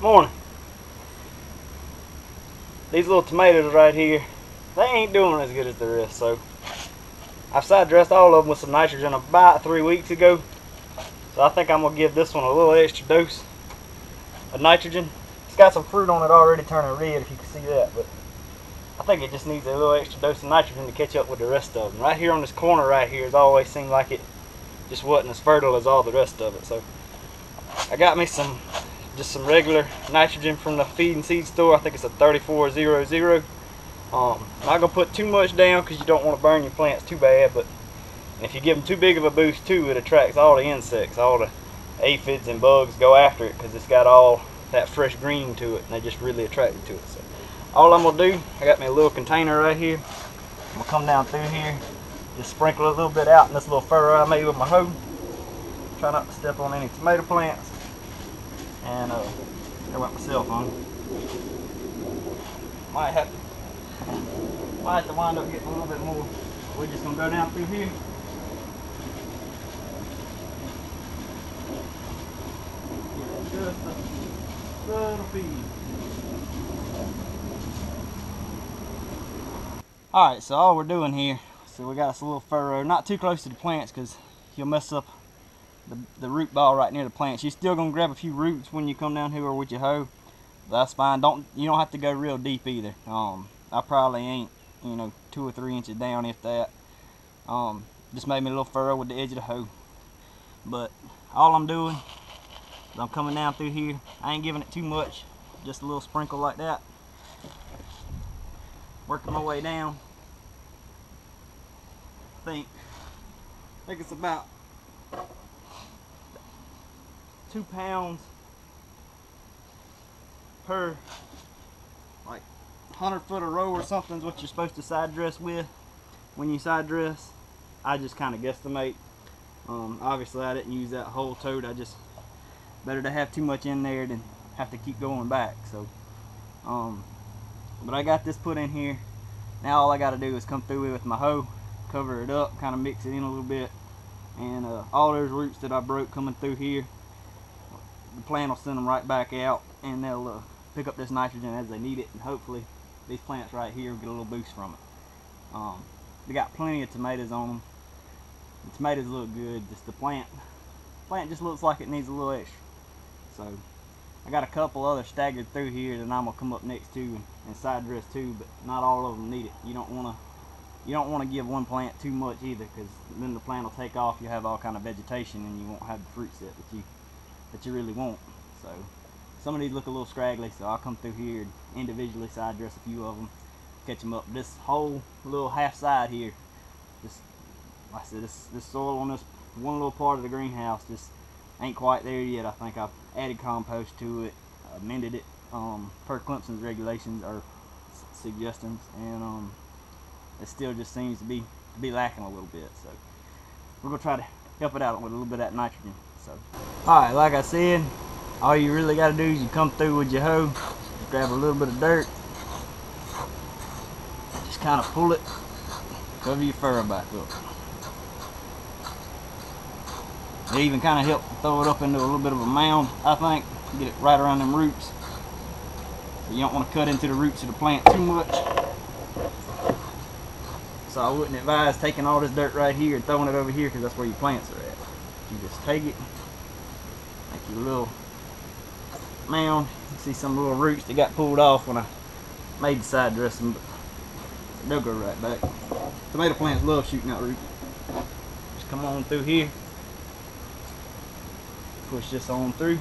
Morning. These little tomatoes right here, they ain't doing as good as the rest, so I've side dressed all of them with some nitrogen about 3 weeks ago. So I think I'm gonna give this one a little extra dose of nitrogen. It's got some fruit on it already turning red, if you can see that, but I think it just needs a little extra dose of nitrogen to catch up with the rest of them. Right here on this corner right here, it's always seemed like it just wasn't as fertile as all the rest of it. So I got me just some regular nitrogen from the feed and seed store. I think it's a 3400. Not gonna put too much down because you don't want to burn your plants too bad, but if you give them too big of a boost too, it attracts all the insects. All the aphids and bugs go after it because it's got all that fresh green to it, and they just really attracted to it. So all I'm gonna do, I got me a little container right here. I'm gonna come down through here, just sprinkle a little bit out in this little furrow I made with my hoe. Try not to step on any tomato plants. And there went my cell phone. Might have to wind up getting a little bit more. We're just gonna go down through here. Just a little feed. Alright, so all we're doing here, so we got us a little furrow, not too close to the plants because you'll mess up the root ball right near the plants. You're still gonna grab a few roots when you come down here with your hoe. That's fine. You don't have to go real deep either. I probably ain't, 2 or 3 inches down, if that. Just made me a little furrow with the edge of the hoe. But all I'm doing is I'm coming down through here. I ain't giving it too much, just a little sprinkle like that. Working my way down. I think it's about 2 pounds per 100-foot a row or something is what you're supposed to side dress with when you side dress. I just kind of guesstimate. Obviously I didn't use that whole tote. I just better to have too much in there than have to keep going back. So but I got this put in here. Now all I got to do is come through it with my hoe, cover it up, kind of mix it in a little bit, and all those roots that I broke coming through here, the plant will send them right back out, and they'll pick up this nitrogen as they need it, and hopefully these plants right here will get a little boost from it. They got plenty of tomatoes on them. The tomatoes look good, just the plant just looks like it needs a little extra. So I got a couple others staggered through here that I'm gonna come up next to and side dress too, but not all of them need it. You don't want to give one plant too much either, because then the plant will take off. You have all kind of vegetation, and you won't have the fruit set that you really want. So some of these look a little scraggly, so I'll come through here and individually side dress a few of them, catch them up. This whole little half side here, just like I said, this soil on this one little part of the greenhouse just ain't quite there yet. I think I've added compost to it, amended it per Clemson's regulations or suggestions, and it still just seems to be lacking a little bit. So we're gonna try to help it out with a little bit of that nitrogen. So alright, like I said, all you really got to do is you come through with your hoe, grab a little bit of dirt, just kind of pull it, cover your furrow back up. It even kind of helps throw it up into a little bit of a mound, I think, get it right around them roots. So you don't want to cut into the roots of the plant too much. So I wouldn't advise taking all this dirt right here and throwing it over here, because that's where your plants are at. You just take it, make your little mound. You see some little roots that got pulled off when I made the side dressing, but they'll go right back. Tomato plants love shooting out roots. Just come on through here, push this on through,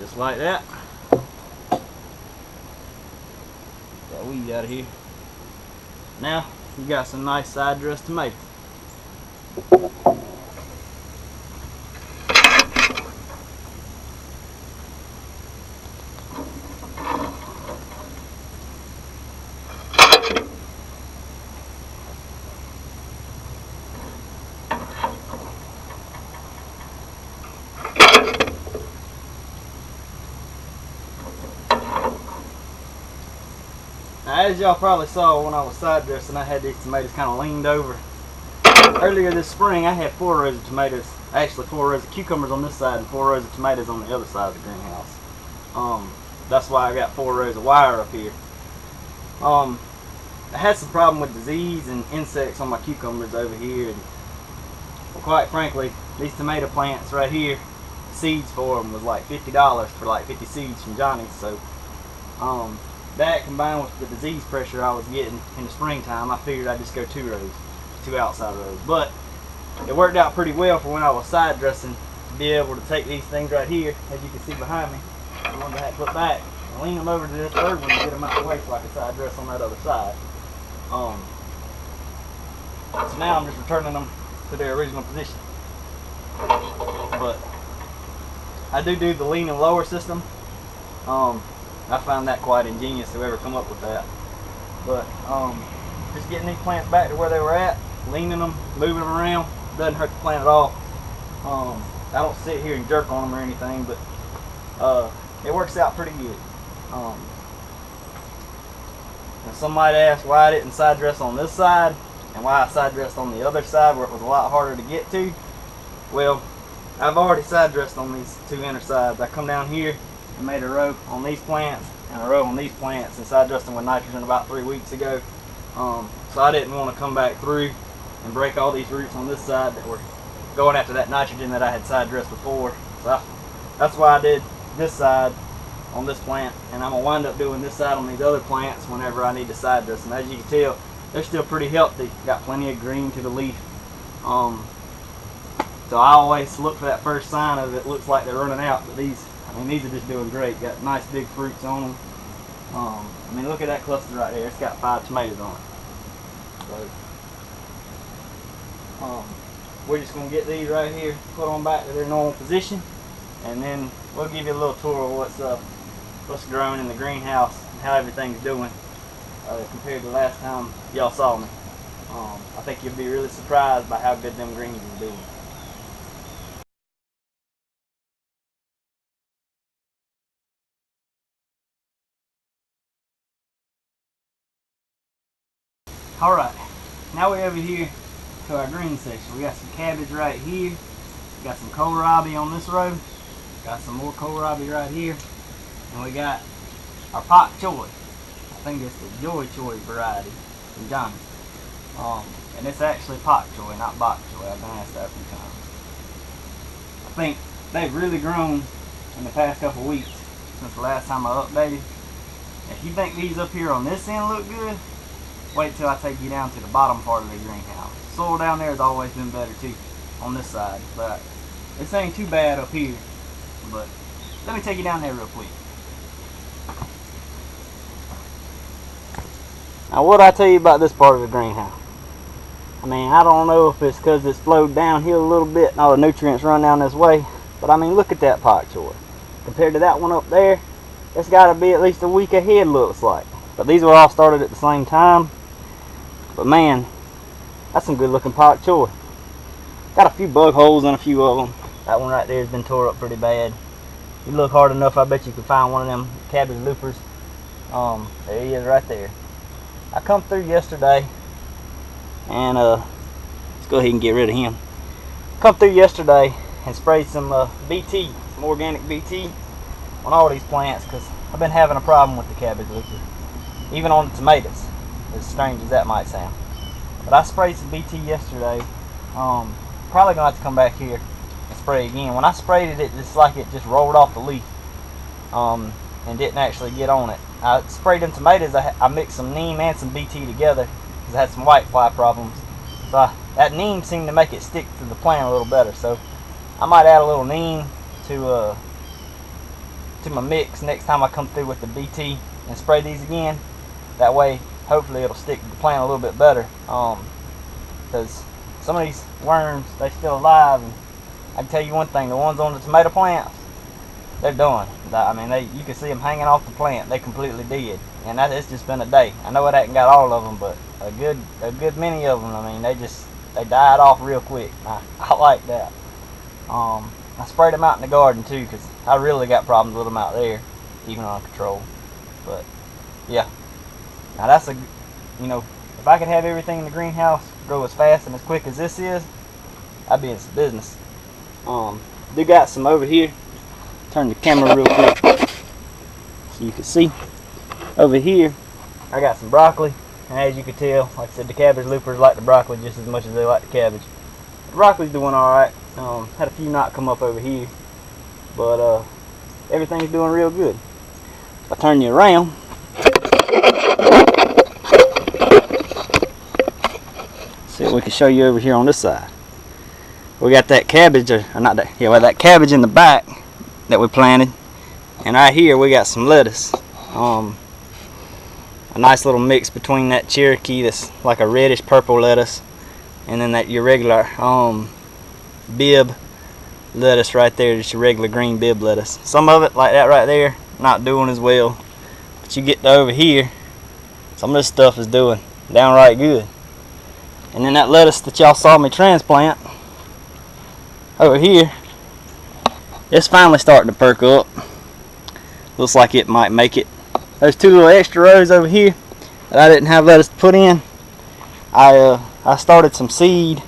just like that. Got weeds out of here. Now we got some nice side dressed tomatoes. Now, as y'all probably saw when I was side dressing, I had these tomatoes kind of leaned over. Earlier this spring, I had 4 rows of tomatoes, actually 4 rows of cucumbers on this side and 4 rows of tomatoes on the other side of the greenhouse. That's why I got 4 rows of wire up here. I had some problem with disease and insects on my cucumbers over here, and well, quite frankly, these tomato plants right here, seeds for them was like $50 for like 50 seeds from Johnny's. So that combined with the disease pressure I was getting in the springtime, I figured I'd just go 2 rows, 2 outside rows. But it worked out pretty well for when I was side dressing, to be able to take these things right here, as you can see behind me, the ones I had put back, and lean them over to this third one and get them out of the way so I can side dress on that other side. So now I'm just returning them to their original position. But I do the lean and lower system. I find that quite ingenious, whoever come up with that. But just getting these plants back to where they were at, leaning them, moving them around, doesn't hurt the plant at all. I don't sit here and jerk on them or anything, but it works out pretty good. And some might ask why I didn't side dress on this side and why I side dressed on the other side where it was a lot harder to get to. Well, I've already side dressed on these 2 inner sides. I come down here and made a row on these plants and a row on these plants, and side dressed them with nitrogen about 3 weeks ago. So I didn't want to come back through and break all these roots on this side that were going after that nitrogen that I had side dressed before. So that's why I did this side on this plant, and I'm gonna wind up doing this side on these other plants whenever I need to side dress them. As you can tell, they're still pretty healthy, got plenty of green to the leaf. So I always look for that first sign of it looks like they're running out, but these are just doing great. Got nice big fruits on them. I mean, look at that cluster right there. It's got 5 tomatoes on it. So we're just gonna get these right here, put them back to their normal position, and then we'll give you a little tour of what's growing in the greenhouse and how everything's doing compared to last time y'all saw me. I think you'll be really surprised by how good them greens is doing. Alright, now we're over here to our green section. We got some cabbage right here, we got some kohlrabi on this row, got some more kohlrabi right here, and we got our pak choy. I think it's the joy choy variety from Johnny. And it's actually pak choy, not bok choy. I've been asked that a few times. I think they've really grown in the past couple weeks since the last time I updated. If you think these up here on this end look good, wait till I take you down to the bottom part of the greenhouse. Soil down there has always been better too on this side, but this ain't too bad up here. But let me take you down there real quick. Now, what I tell you about this part of the greenhouse? I mean, I don't know if it's because it's flowed downhill a little bit and all the nutrients run down this way, but I mean, look at that pak choy. Compared to that one up there, it's got to be at least a week ahead, looks like. But these were all started at the same time. But man, that's some good looking pak choy. Got a few bug holes in a few of them. That one right there has been tore up pretty bad. You look hard enough, I bet you can find one of them cabbage loopers. There he is right there. I come through yesterday, and let's go ahead and get rid of him. Come through yesterday and sprayed some BT, some organic BT on all these plants, because I've been having a problem with the cabbage looper, even on the tomatoes, as strange as that might sound. But I sprayed some BT yesterday. Probably gonna have to come back here and spray again. When I sprayed it, it's like it just rolled off the leaf, and didn't actually get on it. I sprayed them tomatoes. I mixed some neem and some BT together because I had some whitefly problems. So that neem seemed to make it stick to the plant a little better. So I might add a little neem to my mix next time I come through with the BT and spray these again. That way, hopefully, it'll stick to the plant a little bit better. Because some of these worms, they're still alive. And I can tell you one thing: the ones on the tomato plants, they're done. I mean, you can see them hanging off the plant. They completely dead, and it's just been a day. I know it hasn't got all of them, but a good many of them. I mean, they died off real quick. I like that. I sprayed them out in the garden too, because I really got problems with them out there, even on control. But yeah, now that's if I could have everything in the greenhouse grow as fast and as quick as this is, I'd be in some business. Do got some over here. Turn the camera real quick. so you can see. Over here, I got some broccoli, and as you can tell, like I said, the cabbage loopers like the broccoli just as much as they like the cabbage. The broccoli's doing alright. Had a few knot come up over here, but everything's doing real good. If I turn you around, see what we can show you over here on this side. We got that cabbage, or not that, yeah, well, that cabbage in the back that we planted, and right here we got some lettuce. A nice little mix between that Cherokee that's like a reddish purple lettuce, and then that your regular bib lettuce right there, just your regular green bib lettuce. Some of it, like that right there, not doing as well, but you get to over here, some of this stuff is doing downright good. And then that lettuce that y'all saw me transplant over here, it's finally starting to perk up. Looks like it might make it. Those two little extra rows over here that I didn't have lettuce to put in, I started some seed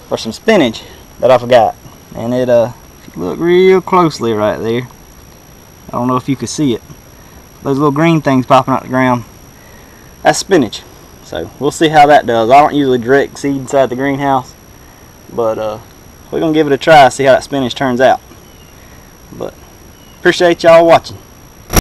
for some spinach that I forgot, and it if you look real closely right there, I don't know if you can see it, those little green things popping out the ground, that's spinach. So we'll see how that does. I don't usually direct seed inside the greenhouse, but we're gonna give it a try, see how that spinach turns out. But appreciate y'all watching.